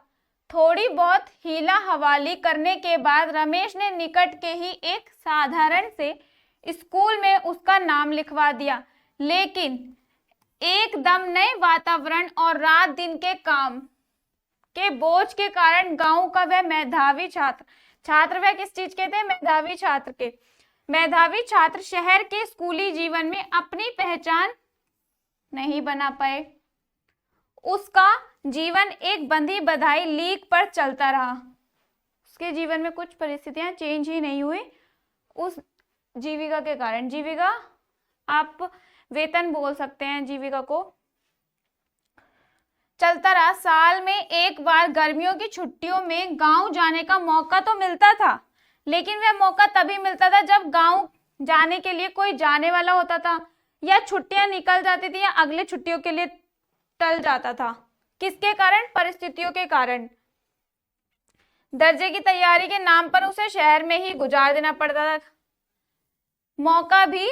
थोड़ी बहुत हीला हवाली करने के बाद रमेश ने निकट के ही एक साधारण से स्कूल में उसका नाम लिखवा दिया, लेकिन एकदम नए वातावरण और रात दिन के काम के बोझ के कारण गांव का वह मेधावी छात्र वह किस चीज के थे? मेधावी छात्र शहर के स्कूली जीवन में अपनी पहचान नहीं बना पाए। उसका जीवन एक बंधी बधाई लीक पर चलता रहा। उसके जीवन में कुछ परिस्थितियां चेंज ही नहीं हुई उस जीविका के कारण। जीविका आप वेतन बोल सकते हैं जीविका को। चलता रहा। साल में एक बार गर्मियों की छुट्टियों में गांव जाने का मौका तो मिलता था, लेकिन वह मौका तभी मिलता था जब गांव जाने के लिए कोई जाने वाला होता था, या छुट्टियां निकल जाती थी, या अगले छुट्टियों के लिए टल जाता था। किसके कारण? परिस्थितियों के कारण। दर्जे की तैयारी के नाम पर उसे शहर में ही गुजार देना पड़ता था। मौका भी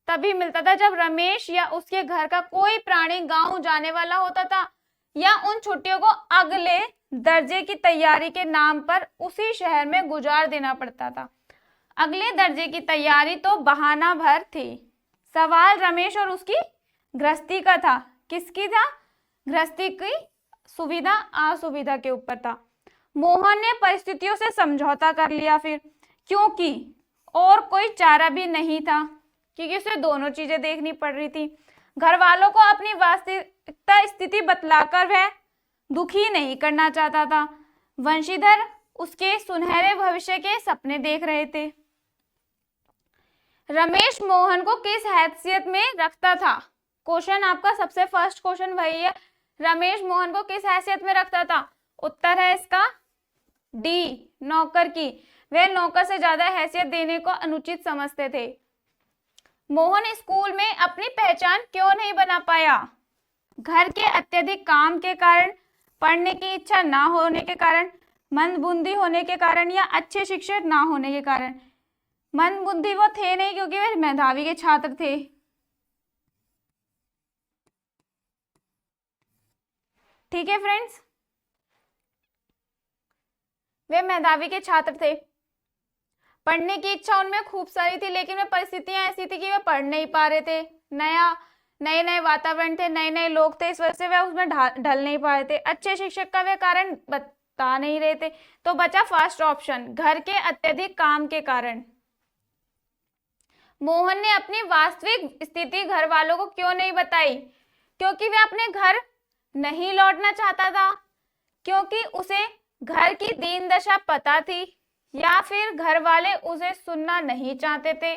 तभी मिलता था जब रमेश या उसके घर का कोई प्राणी गांव जाने वाला होता था, या उन छुट्टियों को अगले दर्जे की तैयारी के नाम पर उसी शहर में गुजार देना पड़ता था। अगले दर्जे की तैयारी तो बहाना भर थी। सवाल रमेश और उसकी गृहस्थी का था। किसकी था? गृहस्थी की सुविधा असुविधा के ऊपर था। मोहन ने परिस्थितियों से समझौता कर लिया फिर, क्योंकि और कोई चारा भी नहीं था, क्योंकि उसे दोनों चीजें देखनी पड़ रही थी। घर वालों को अपनी वास्तविकता स्थिति बतलाकर वह दुखी नहीं करना चाहता था। वंशीधर उसके सुनहरे भविष्य के सपने देख रहे थे। रमेश मोहन को किस हैसियत में रखता था? क्वेश्चन आपका सबसे फर्स्ट क्वेश्चन वही है, रमेश मोहन को किस हैसियत में रखता था? उत्तर है इसका डी, नौकर की। वह नौकर से ज्यादा हैसियत देने को अनुचित समझते थे। मोहन स्कूल में अपनी पहचान क्यों नहीं बना पाया? घर के अत्यधिक काम के कारण, पढ़ने की इच्छा ना होने के कारण, मंदबुद्धि होने के कारण, या अच्छे शिक्षक ना होने के कारण। मंदबुद्धि वो थे नहीं, क्योंकि वे मेधावी के छात्र थे। ठीक है फ्रेंड्स, वे मेधावी के छात्र थे। पढ़ने की इच्छा उनमें खूब सारी थी, लेकिन वे परिस्थितियां ऐसी थी कि वे पढ़ नहीं पा रहे थे। नए नए वातावरण थे, नए नए लोग थे, इस वजह से वे उसमें ढल नहीं पा रहे थे। अच्छे शिक्षक का वे कारण बता नहीं रहे थे। तो बचा फर्स्ट ऑप्शन, घर के अत्यधिक काम के कारण। मोहन ने अपनी वास्तविक स्थिति घर वालों को क्यों नहीं बताई? क्योंकि वे अपने घर नहीं लौटना चाहता था, क्योंकि उसे घर की दीन दशा पता थी, या फिर घर वाले उसे सुनना नहीं चाहते थे,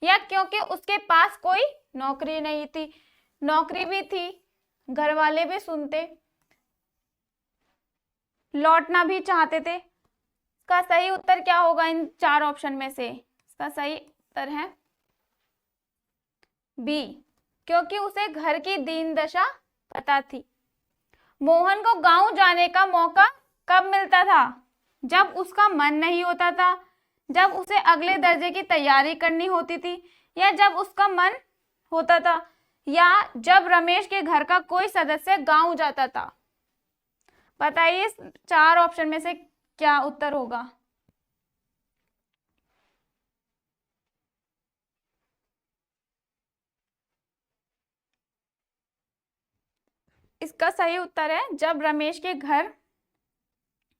या क्योंकि उसके पास कोई नौकरी नहीं थी। नौकरी भी थी, घर वाले भी सुनते, लौटना भी चाहते थे। इसका सही उत्तर क्या होगा इन चार ऑप्शन में से? इसका सही उत्तर है बी, क्योंकि उसे घर की दीन दशा पता थी। मोहन को गांव जाने का मौका कब मिलता था? जब उसका मन नहीं होता था, जब उसे अगले दर्जे की तैयारी करनी होती थी, या जब उसका मन होता था, या जब रमेश के घर का कोई सदस्य गांव जाता था। बताइए इस चार ऑप्शन में से क्या उत्तर होगा? इसका सही उत्तर है जब रमेश के घर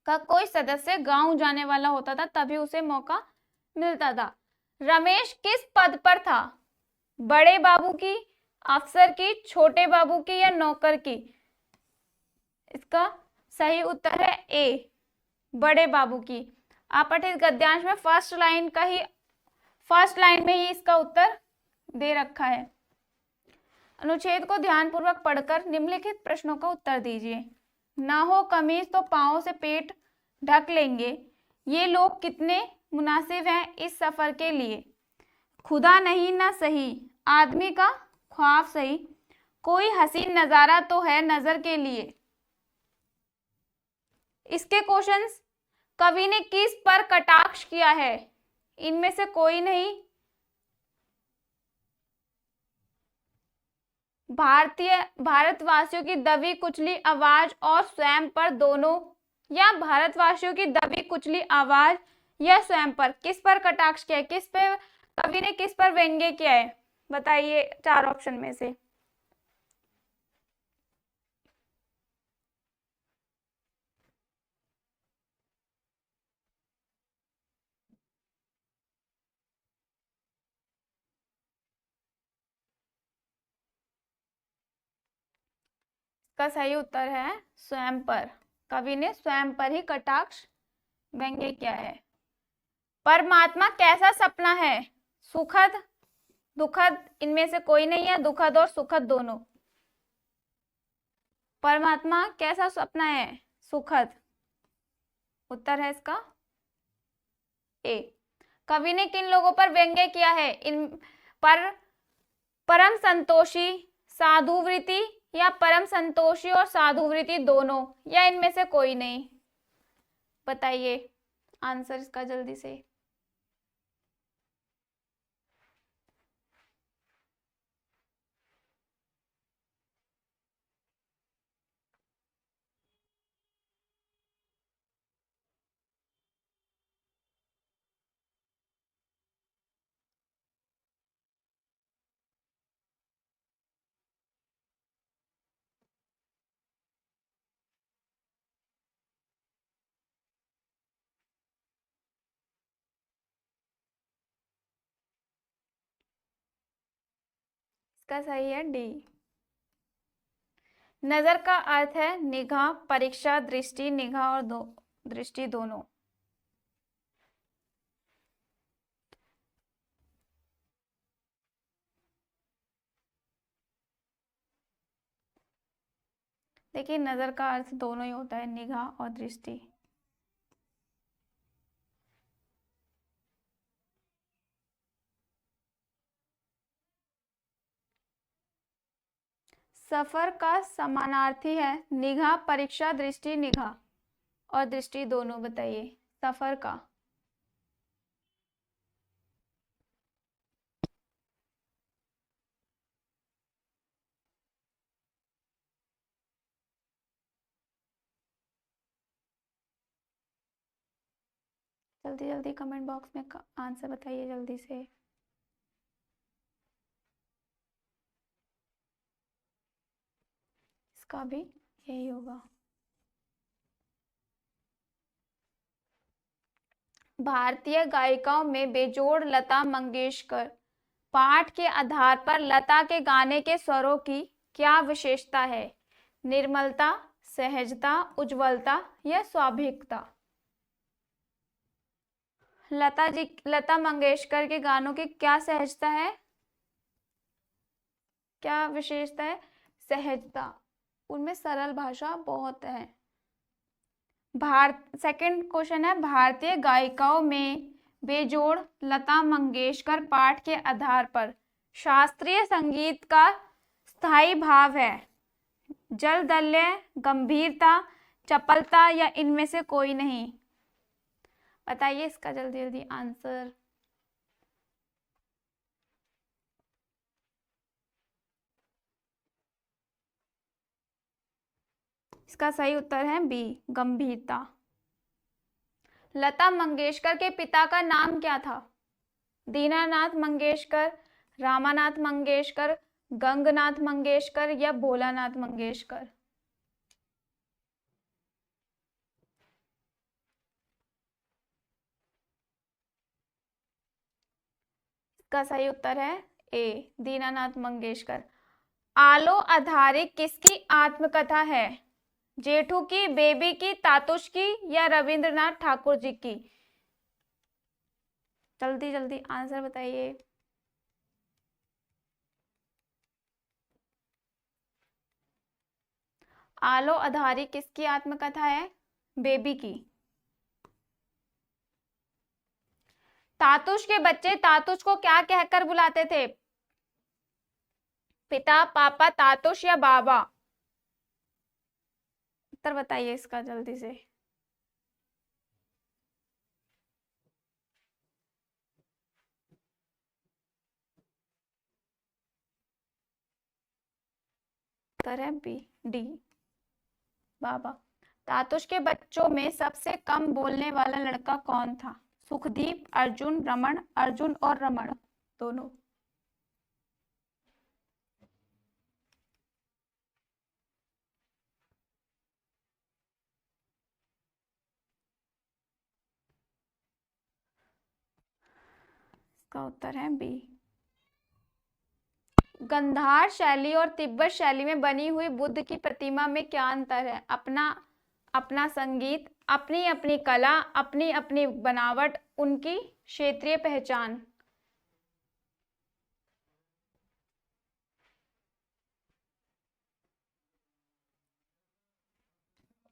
का कोई सदस्य गांव जाने वाला होता था, तभी उसे मौका मिलता था। रमेश किस पद पर था? बड़े बाबू की, अफसर की, छोटे बाबू की, या नौकर की? इसका सही उत्तर है ए, बड़े बाबू की। अपठित गद्यांश में फर्स्ट लाइन में ही इसका उत्तर दे रखा है। अनुच्छेद को ध्यानपूर्वक पढ़कर निम्नलिखित प्रश्नों का उत्तर दीजिए। ना हो कमीज तो पांव से पेट ढक लेंगे, ये लोग कितने मुनासिब हैं इस सफर के लिए। खुदा नहीं ना सही, आदमी का ख्वाब सही, कोई हसीन नजारा तो है नजर के लिए। इसके क्वेश्चंस कवि ने किस पर कटाक्ष किया है? इनमें से कोई नहीं, भारतवासियों की दबी कुचली आवाज और स्वयं पर दोनों, या भारतवासियों की दबी कुचली आवाज या स्वयं पर, किस पर कटाक्ष किया है, किस पे कवि ने किस पर व्यंग्य किया है, बताइए चार ऑप्शन में से। इसका सही उत्तर है स्वयं पर। कवि ने स्वयं पर ही कटाक्ष व्यंग्य किया है। परमात्मा कैसा सपना है, सुखद दुखद, इनमें से कोई नहीं है, दुखद और सुखद दोनों। परमात्मा कैसा सपना है, सुखद। उत्तर है इसका ए। कवि ने किन लोगों पर व्यंग्य किया है, इन पर परम संतोषी, साधुवृत्ति, या परम संतोषी और साधुवृत्ति दोनों, या इनमें से कोई नहीं, बताइए आंसर इसका जल्दी से। इसका सही है डी। नजर का अर्थ है निगाह, परीक्षा, दृष्टि, निगाह और दृष्टि दोनों। देखिए नजर का अर्थ दोनों ही होता है, निगाह और दृष्टि। सफर का समानार्थी है निगाह, परीक्षा, दृष्टि, निगाह और दृष्टि दोनों, बताइए सफर का। जल्दी जल्दी कमेंट बॉक्स में आंसर बताइए जल्दी से। इसका भी यही होगा। भारतीय गायिकाओं में बेजोड़ लता मंगेशकर। पाठ के आधार पर लता के गाने के स्वरों की क्या विशेषता है, निर्मलता, सहजता, उज्ज्वलता या स्वाभाविकता। लता मंगेशकर के गानों की क्या सहजता है, क्या विशेषता है, सहजता, उनमें सरल भाषा बहुत है। सेकंड क्वेश्चन है, भारतीय गायिकाओं में बेजोड़ लता मंगेशकर पाठ के आधार पर शास्त्रीय संगीत का स्थायी भाव है, जलदल्य, गंभीरता, चपलता या इनमें से कोई नहीं, बताइए इसका जल्दी जल्दी आंसर। इसका सही उत्तर है बी, गंभीरता। लता मंगेशकर के पिता का नाम क्या था, दीनानाथ मंगेशकर, रामानाथ मंगेशकर, गंगनाथ मंगेशकर या भोलानाथ मंगेशकर। इसका सही उत्तर है ए, दीनानाथ मंगेशकर। आलो आधारित किसकी आत्मकथा है, जेठू की, बेबी की, तातुश की या रविंद्रनाथ ठाकुर जी की, जल्दी जल्दी आंसर बताइए। आलो आधारी किसकी आत्मकथा है, बेबी की। तातुश के बच्चे तातुश को क्या कहकर बुलाते थे, पिता, पापा, तातुश या बाबा, उत्तर बताइए इसका जल्दी से। उत्तर है बी डी बाबा। तातुष के बच्चों में सबसे कम बोलने वाला लड़का कौन था? सुखदीप, अर्जुन, रमन, अर्जुन और रमण दोनों। इसका उत्तर है बी। गंधार शैली और तिब्बत शैली में बनी हुई बुद्ध की प्रतिमा में क्या अंतर है? अपना अपना संगीत, अपनी अपनी कला, अपनी अपनी बनावट, उनकी क्षेत्रीय पहचान।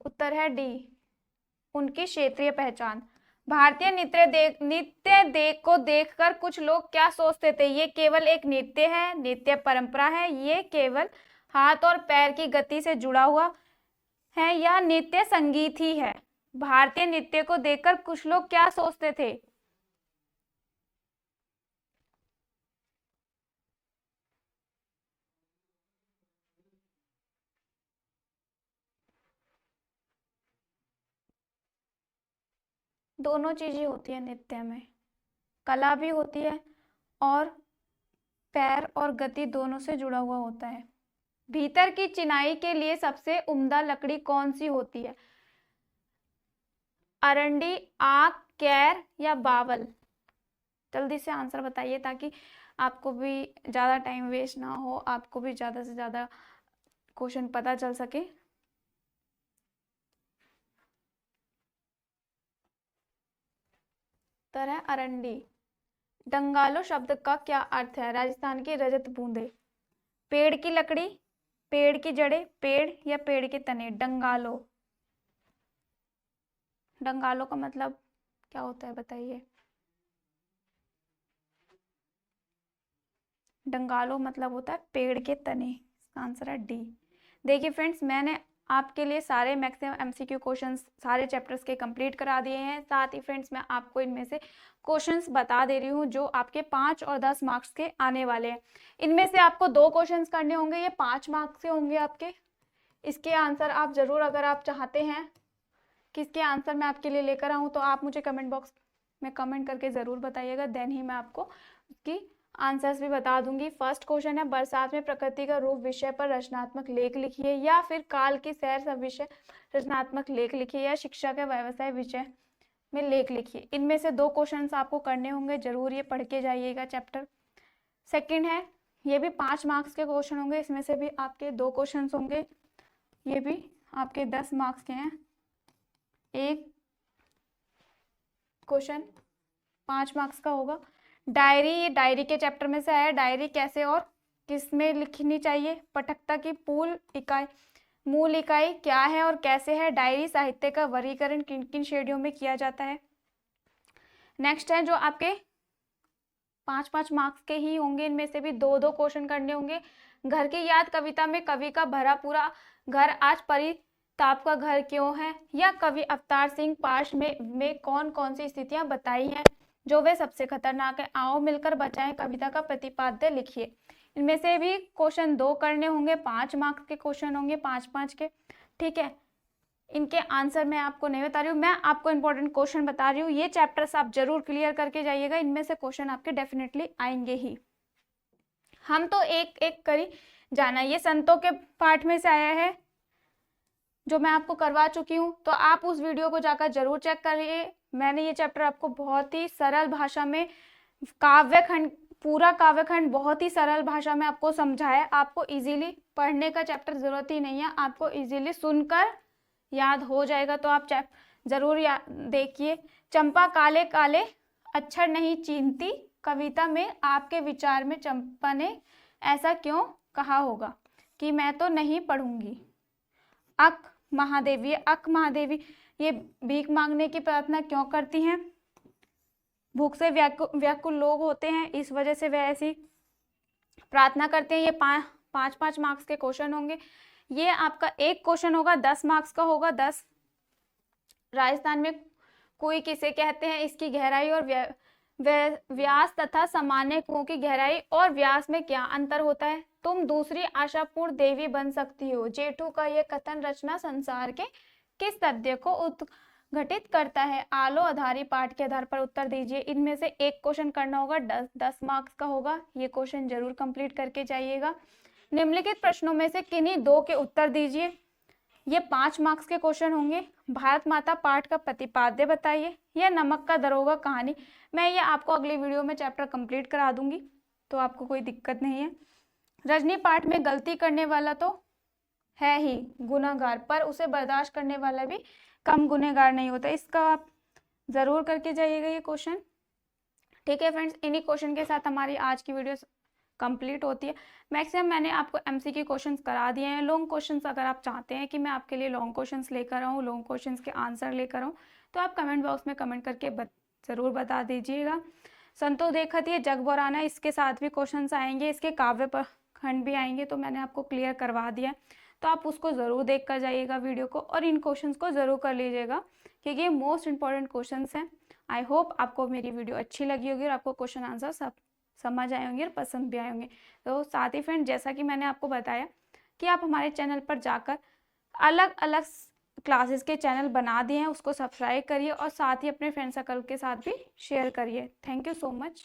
उत्तर है डी, उनकी क्षेत्रीय पहचान। भारतीय नृत्य को देखकर कुछ लोग क्या सोचते थे? ये केवल एक नृत्य है, नृत्य परंपरा है, ये केवल हाथ और पैर की गति से जुड़ा हुआ है, या नृत्य संगीत ही है? भारतीय नृत्य को देखकर कुछ लोग क्या सोचते थे? दोनों चीजें होती है नृत्य में, कला भी होती है और पैर और गति दोनों से जुड़ा हुआ होता है। भीतर की चिनाई के लिए सबसे उम्दा लकड़ी कौन सी होती है? अरंडी, आक, कैर या बावल? जल्दी से आंसर बताइए ताकि आपको भी ज़्यादा टाइम वेस्ट ना हो, आपको भी ज़्यादा से ज़्यादा क्वेश्चन पता चल सके। उत्तर है अरंडी। डंगालो शब्द का क्या अर्थ है? राजस्थान की रजत बूंदे, पेड़ की लकड़ी, पेड़ की जड़ें, पेड़ या पेड़ के तने। डंगालो, डंगालो का मतलब क्या होता है बताइए? डंगालो मतलब होता है पेड़ के तने। इसका आंसर है डी। देखिए फ्रेंड्स, मैंने आपके लिए सारे मैक्सिमम एमसीक्यू क्वेश्चंस सारे चैप्टर्स के कंप्लीट करा दिए हैं। साथ ही फ्रेंड्स मैं आपको इनमें से क्वेश्चंस बता दे रही हूँ जो आपके 5 और 10 मार्क्स के आने वाले हैं। इनमें से आपको 2 क्वेश्चंस करने होंगे, ये 5 मार्क्स के होंगे आपके। इसके आंसर आप जरूर, अगर आप चाहते हैं कि इसके आंसर मैं आपके लिए लेकर आऊँ, तो आप मुझे कमेंट बॉक्स में कमेंट करके ज़रूर बताइएगा, देन ही मैं आपको उसकी आंसर्स भी बता दूंगी। फर्स्ट क्वेश्चन है, बरसात में प्रकृति का रूप विषय पर रचनात्मक लेख लिखिए, या फिर काल की सैर सब विषय रचनात्मक लेख लिखिए, या शिक्षा के व्यवसाय विषय में लेख लिखिए। इनमें से 2 क्वेश्चंस आपको करने होंगे, जरूर ये पढ़ के जाइएगा चैप्टर। सेकंड है, ये भी 5 मार्क्स के क्वेश्चन होंगे, इसमें से भी आपके 2 क्वेश्चन होंगे, ये भी आपके 10 मार्क्स के हैं। एक क्वेश्चन 5 मार्क्स का होगा। डायरी, ये डायरी के चैप्टर में से आया। डायरी कैसे और किस में लिखनी चाहिए? पटकथा की मूल इकाई क्या है और कैसे है? डायरी साहित्य का वर्गीकरण किन किन श्रेणियों में किया जाता है? नेक्स्ट है, जो आपके 5-5 मार्क्स के ही होंगे, इनमें से भी 2-2 क्वेश्चन करने होंगे। घर की याद कविता में कवि का भरा पूरा घर आज परिताप का घर क्यों है? या कवि अवतार सिंह पाश में कौन कौन सी स्थितियां बताई हैं जो वे सबसे खतरनाक है? आओ मिलकर बचाएं कविता का प्रतिपाद्य लिखिए। इनमें से भी क्वेश्चन 2 करने होंगे, 5 मार्क्स के क्वेश्चन होंगे, 5-5 के। ठीक है, इनके आंसर मैं आपको नहीं बता रही हूँ, मैं आपको इंपॉर्टेंट क्वेश्चन बता रही हूँ। ये चैप्टर्स आप जरूर क्लियर करके जाइएगा, इनमें से क्वेश्चन आपके डेफिनेटली आएंगे ही। हम तो एक एक करी जाना, ये संतों के पाठ में से आया है जो मैं आपको करवा चुकी हूँ, तो आप उस वीडियो को जाकर जरूर चेक करिए। मैंने ये चैप्टर आपको बहुत ही सरल भाषा में, पूरा काव्यखंड बहुत ही सरल भाषा में आपको समझाया। आपको इजीली पढ़ने का चैप्टर जरूरत ही नहीं है, आपको इजीली सुनकर याद हो जाएगा, तो आप जरूर देखिए। चंपा काले काले अक्षर नहीं चीनती, कविता में आपके विचार में चंपा ने ऐसा क्यों कहा होगा कि मैं तो नहीं पढ़ूंगी? अक महादेवी ये भीख मांगने की प्रार्थना क्यों करती हैं? भूख से व्याकुल लोग होते हैं, इस वजह से वे ऐसी प्रार्थना करते हैं। ये 5-5 मार्क्स के क्वेश्चन होंगे। ये आपका एक क्वेश्चन होगा 10 मार्क्स का होगा। 10, राजस्थान में कुएं किसे कहते हैं? इसकी गहराई और व्यास तथा सामान्य कुओं की गहराई और व्यास में क्या अंतर होता है? तुम दूसरी आशापूर्ण देवी बन सकती हो। जेठू का यह कथन रचना संसार के किस तथ्य को उद्घटित करता है? आलो आधारी पाठ के आधार पर उत्तर दीजिए। इनमें से एक क्वेश्चन करना होगा, 10 मार्क्स का होगा। ये क्वेश्चन जरूर कंप्लीट करके जाइएगा। निम्नलिखित प्रश्नों में से किन्हीं दो के उत्तर दीजिए। ये 5 मार्क्स के क्वेश्चन होंगे। भारत माता पाठ का प्रतिपाद्य बताइए। यह नमक का दरोगा कहानी, मैं ये आपको अगली वीडियो में चैप्टर कंप्लीट करा दूंगी, तो आपको कोई दिक्कत नहीं है। रजनी पाठ में गलती करने वाला तो है ही गुनहगार, पर उसे बर्दाश्त करने वाला भी कम गुनहगार नहीं होता। इसका आप जरूर करके जाइएगा ये क्वेश्चन। ठीक है फ्रेंड्स, इन्हीं क्वेश्चन के साथ हमारी आज की वीडियो कंप्लीट होती है। मैक्सिमम मैंने आपको एमसीक्यू क्वेश्चंस करा दिए हैं। लॉन्ग क्वेश्चंस अगर आप चाहते हैं कि मैं आपके लिए लॉन्ग क्वेश्चंस लेकर आऊँ, लॉन्ग क्वेश्चंस के आंसर लेकर आऊँ, तो आप कमेंट बॉक्स में कमेंट करके ज़रूर बता दीजिएगा। संतो देखत ये जग बोराना, इसके साथ भी क्वेश्चंस आएंगे, इसके काव्य खंड भी आएंगे, तो मैंने आपको क्लियर करवा दिया, तो आप उसको ज़रूर देख कर जाइएगा वीडियो को, और इन क्वेश्चंस को ज़रूर कर लीजिएगा क्योंकि ये मोस्ट इंपॉर्टेंट क्वेश्चंस हैं। आई होप आपको मेरी वीडियो अच्छी लगी होगी और आपको क्वेश्चन आंसर सब समझ आए होंगे और पसंद भी आए होंगे। तो साथ ही फ्रेंड, जैसा कि मैंने आपको बताया कि आप हमारे चैनल पर जाकर अलग अलग क्लासेस के चैनल बना दिए हैं, उसको सब्सक्राइब करिए और साथ ही अपने फ्रेंड सर्कल के साथ भी शेयर करिए। Thank you so much.